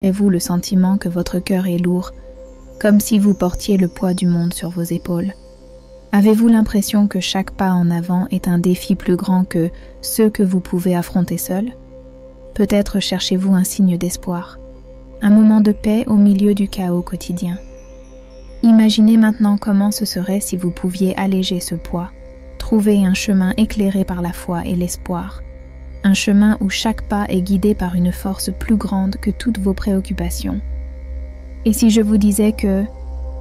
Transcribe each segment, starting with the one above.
Avez-vous le sentiment que votre cœur est lourd, comme si vous portiez le poids du monde sur vos épaules? Avez-vous l'impression que chaque pas en avant est un défi plus grand que ceux que vous pouvez affronter seul? Peut-être cherchez-vous un signe d'espoir, un moment de paix au milieu du chaos quotidien. Imaginez maintenant comment ce serait si vous pouviez alléger ce poids, trouver un chemin éclairé par la foi et l'espoir, un chemin où chaque pas est guidé par une force plus grande que toutes vos préoccupations. Et si je vous disais que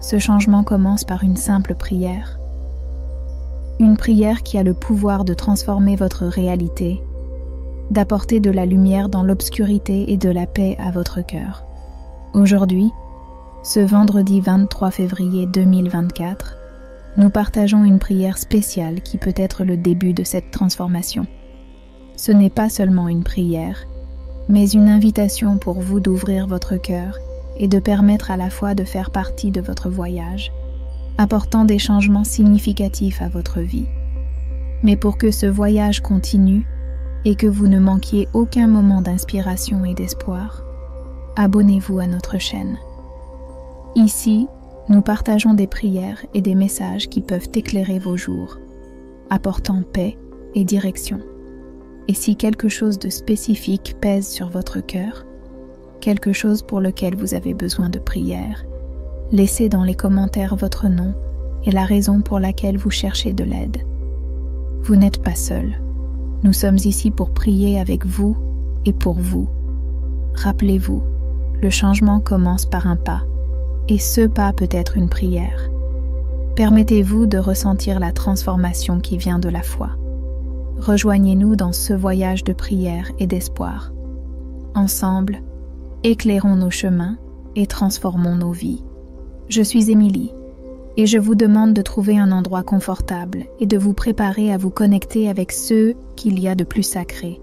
ce changement commence par une simple prière? Une prière qui a le pouvoir de transformer votre réalité, d'apporter de la lumière dans l'obscurité et de la paix à votre cœur. Aujourd'hui, ce vendredi 23 février 2024, nous partageons une prière spéciale qui peut être le début de cette transformation. Ce n'est pas seulement une prière, mais une invitation pour vous d'ouvrir votre cœur et de permettre à la foi de faire partie de votre voyage, apportant des changements significatifs à votre vie. Mais pour que ce voyage continue et que vous ne manquiez aucun moment d'inspiration et d'espoir, abonnez-vous à notre chaîne. Ici, nous partageons des prières et des messages qui peuvent éclairer vos jours, apportant paix et direction. Et si quelque chose de spécifique pèse sur votre cœur, quelque chose pour lequel vous avez besoin de prière, laissez dans les commentaires votre nom et la raison pour laquelle vous cherchez de l'aide. Vous n'êtes pas seul. Nous sommes ici pour prier avec vous et pour vous. Rappelez-vous, le changement commence par un pas, et ce pas peut être une prière. Permettez-vous de ressentir la transformation qui vient de la foi. Rejoignez-nous dans ce voyage de prière et d'espoir. Ensemble, éclairons nos chemins et transformons nos vies. Je suis Émilie, et je vous demande de trouver un endroit confortable et de vous préparer à vous connecter avec ceux qu'il y a de plus sacré.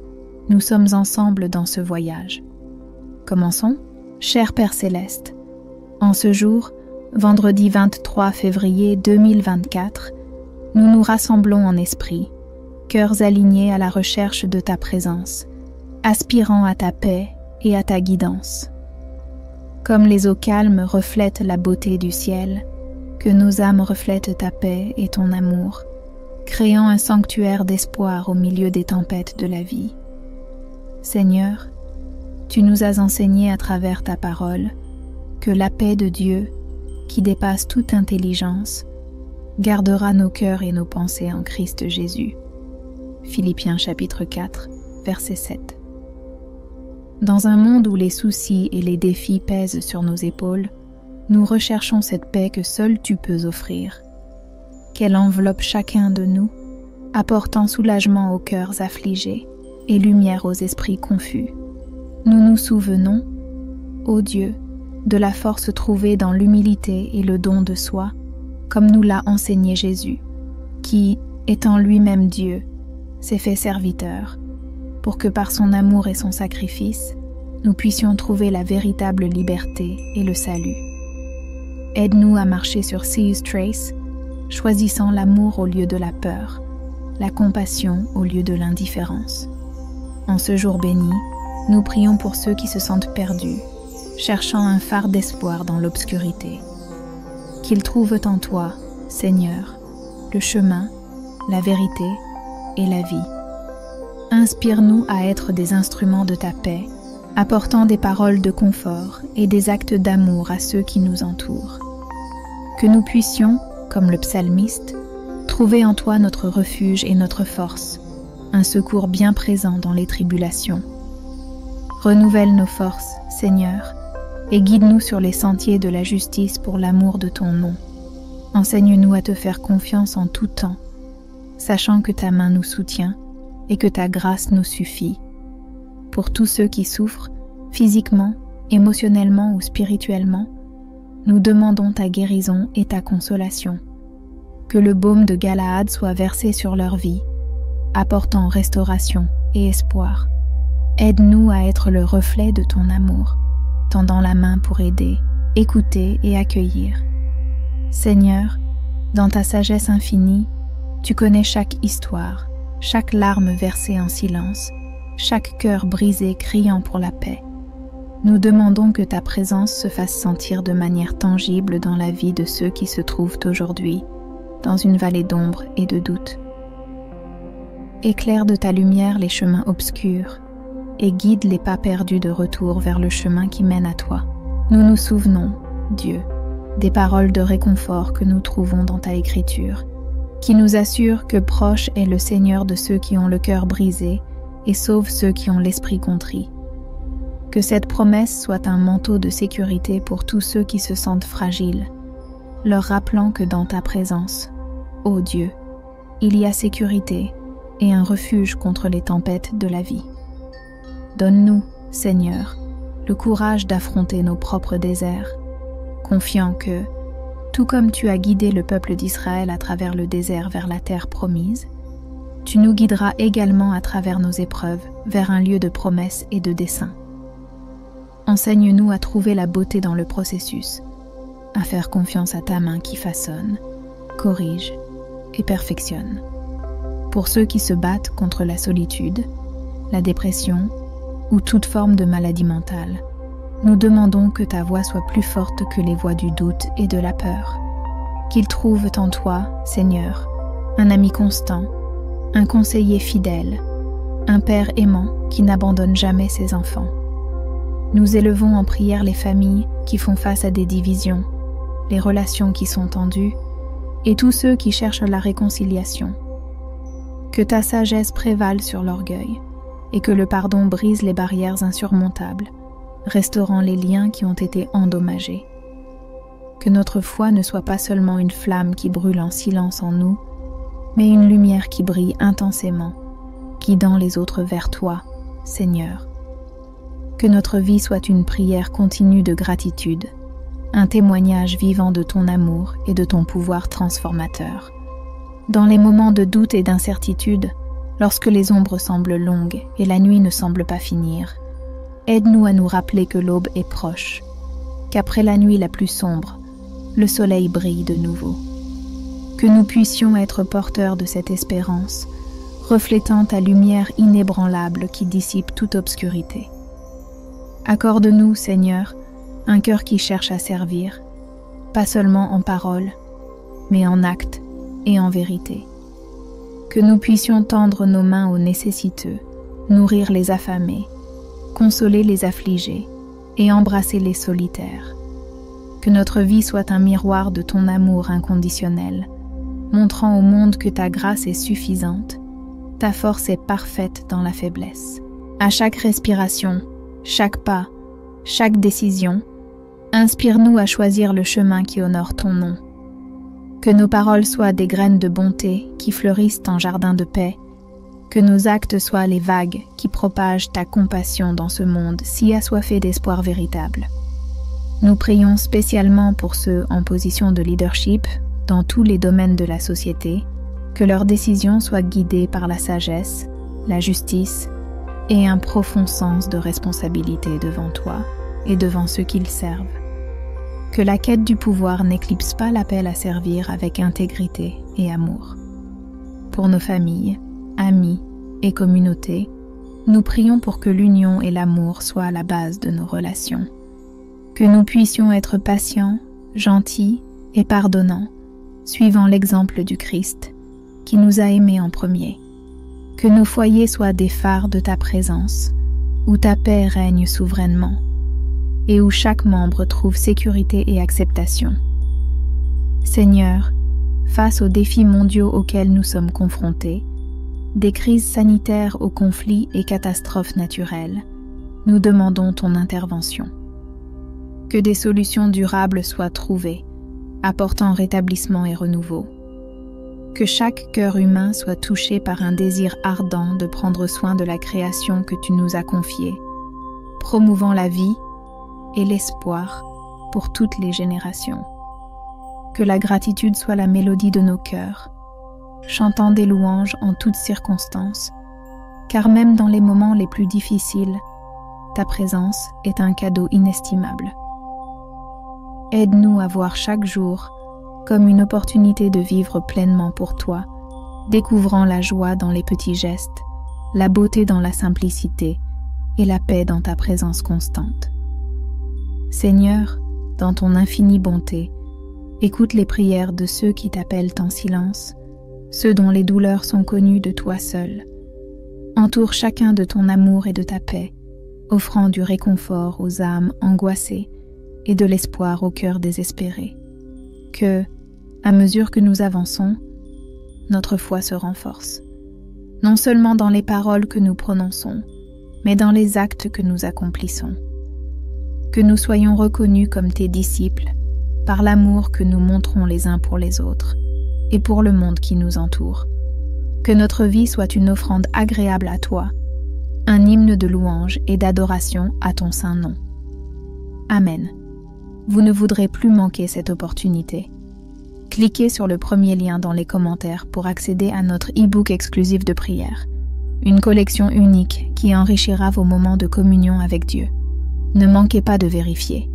Nous sommes ensemble dans ce voyage. Commençons. Cher Père Céleste, en ce jour, vendredi 23 février 2024, nous nous rassemblons en esprit, cœurs alignés à la recherche de ta présence, aspirant à ta paix et à ta guidance. Comme les eaux calmes reflètent la beauté du ciel, que nos âmes reflètent ta paix et ton amour, créant un sanctuaire d'espoir au milieu des tempêtes de la vie. Seigneur, tu nous as enseigné à travers ta parole que la paix de Dieu, qui dépasse toute intelligence, gardera nos cœurs et nos pensées en Christ Jésus. Philippiens chapitre 4, verset 7. Dans un monde où les soucis et les défis pèsent sur nos épaules, nous recherchons cette paix que seul tu peux offrir. Qu'elle enveloppe chacun de nous, apportant soulagement aux cœurs affligés et lumière aux esprits confus. Nous nous souvenons, ô Dieu, de la force trouvée dans l'humilité et le don de soi, comme nous l'a enseigné Jésus, qui, étant lui-même Dieu, s'est fait serviteur, pour que par son amour et son sacrifice, nous puissions trouver la véritable liberté et le salut. Aide-nous à marcher sur Seas Trace, choisissant l'amour au lieu de la peur, la compassion au lieu de l'indifférence. En ce jour béni, nous prions pour ceux qui se sentent perdus, cherchant un phare d'espoir dans l'obscurité. Qu'ils trouvent en toi, Seigneur, le chemin, la vérité et la vie. Inspire-nous à être des instruments de ta paix, apportant des paroles de confort et des actes d'amour à ceux qui nous entourent. Que nous puissions, comme le psalmiste, trouver en toi notre refuge et notre force, un secours bien présent dans les tribulations. Renouvelle nos forces, Seigneur, et guide-nous sur les sentiers de la justice pour l'amour de ton nom. Enseigne-nous à te faire confiance en tout temps, sachant que ta main nous soutient et que ta grâce nous suffit. Pour tous ceux qui souffrent, physiquement, émotionnellement ou spirituellement, nous demandons ta guérison et ta consolation. Que le baume de Galaad soit versé sur leur vie, apportant restauration et espoir. Aide-nous à être le reflet de ton amour, tendant la main pour aider, écouter et accueillir. Seigneur, dans ta sagesse infinie, tu connais chaque histoire, chaque larme versée en silence, chaque cœur brisé criant pour la paix. Nous demandons que ta présence se fasse sentir de manière tangible dans la vie de ceux qui se trouvent aujourd'hui dans une vallée d'ombre et de doute. Éclaire de ta lumière les chemins obscurs et guide les pas perdus de retour vers le chemin qui mène à toi. Nous nous souvenons, Dieu, des paroles de réconfort que nous trouvons dans ta écriture, qui nous assurent que proche est le Seigneur de ceux qui ont le cœur brisé et sauve ceux qui ont l'esprit contrit. Que cette promesse soit un manteau de sécurité pour tous ceux qui se sentent fragiles, leur rappelant que dans ta présence, ô Dieu, il y a sécurité et un refuge contre les tempêtes de la vie. Donne-nous, Seigneur, le courage d'affronter nos propres déserts, confiant que, tout comme tu as guidé le peuple d'Israël à travers le désert vers la terre promise, tu nous guideras également à travers nos épreuves vers un lieu de promesse et de dessein. Enseigne-nous à trouver la beauté dans le processus, à faire confiance à ta main qui façonne, corrige et perfectionne. Pour ceux qui se battent contre la solitude, la dépression ou toute forme de maladie mentale, nous demandons que ta voix soit plus forte que les voix du doute et de la peur. Qu'ils trouvent en toi, Seigneur, un ami constant, un conseiller fidèle, un père aimant qui n'abandonne jamais ses enfants. Nous élevons en prière les familles qui font face à des divisions, les relations qui sont tendues et tous ceux qui cherchent la réconciliation. Que ta sagesse prévale sur l'orgueil et que le pardon brise les barrières insurmontables, restaurant les liens qui ont été endommagés. Que notre foi ne soit pas seulement une flamme qui brûle en silence en nous, mais une lumière qui brille intensément, guidant les autres vers toi, Seigneur. Que notre vie soit une prière continue de gratitude, un témoignage vivant de ton amour et de ton pouvoir transformateur. Dans les moments de doute et d'incertitude, lorsque les ombres semblent longues et la nuit ne semble pas finir, aide-nous à nous rappeler que l'aube est proche, qu'après la nuit la plus sombre, le soleil brille de nouveau. Que nous puissions être porteurs de cette espérance, reflétant ta lumière inébranlable qui dissipe toute obscurité. Accorde-nous, Seigneur, un cœur qui cherche à servir, pas seulement en parole, mais en acte et en vérité. Que nous puissions tendre nos mains aux nécessiteux, nourrir les affamés, consoler les affligés et embrasser les solitaires. Que notre vie soit un miroir de ton amour inconditionnel, montrant au monde que ta grâce est suffisante, ta force est parfaite dans la faiblesse. À chaque respiration, chaque pas, chaque décision, inspire-nous à choisir le chemin qui honore ton nom. Que nos paroles soient des graines de bonté qui fleurissent en jardin de paix, que nos actes soient les vagues qui propagent ta compassion dans ce monde si assoiffé d'espoir véritable. Nous prions spécialement pour ceux en position de leadership dans tous les domaines de la société, que leurs décisions soient guidées par la sagesse, la justice et un profond sens de responsabilité devant toi et devant ceux qu'ils servent. Que la quête du pouvoir n'éclipse pas l'appel à servir avec intégrité et amour. Pour nos familles, amis et communautés, nous prions pour que l'union et l'amour soient à la base de nos relations. Que nous puissions être patients, gentils et pardonnants, suivant l'exemple du Christ, qui nous a aimés en premier. Que nos foyers soient des phares de ta présence, où ta paix règne souverainement, et où chaque membre trouve sécurité et acceptation. Seigneur, face aux défis mondiaux auxquels nous sommes confrontés, des crises sanitaires aux conflits et catastrophes naturelles, nous demandons ton intervention. Que des solutions durables soient trouvées, apportant rétablissement et renouveau. Que chaque cœur humain soit touché par un désir ardent de prendre soin de la création que tu nous as confiée, promouvant la vie et l'espoir pour toutes les générations. Que la gratitude soit la mélodie de nos cœurs, chantant des louanges en toutes circonstances, car même dans les moments les plus difficiles, ta présence est un cadeau inestimable. Aide-nous à voir chaque jour comme une opportunité de vivre pleinement pour toi, découvrant la joie dans les petits gestes, la beauté dans la simplicité et la paix dans ta présence constante. Seigneur, dans ton infinie bonté, écoute les prières de ceux qui t'appellent en silence, ceux dont les douleurs sont connues de toi seul. Entoure chacun de ton amour et de ta paix, offrant du réconfort aux âmes angoissées et de l'espoir aux cœurs désespérés. Que, à mesure que nous avançons, notre foi se renforce, non seulement dans les paroles que nous prononçons, mais dans les actes que nous accomplissons. Que nous soyons reconnus comme tes disciples par l'amour que nous montrons les uns pour les autres et pour le monde qui nous entoure. Que notre vie soit une offrande agréable à toi, un hymne de louange et d'adoration à ton saint nom. Amen. Vous ne voudrez plus manquer cette opportunité. Cliquez sur le premier lien dans les commentaires pour accéder à notre e-book exclusif de prière, une collection unique qui enrichira vos moments de communion avec Dieu. Ne manquez pas de vérifier.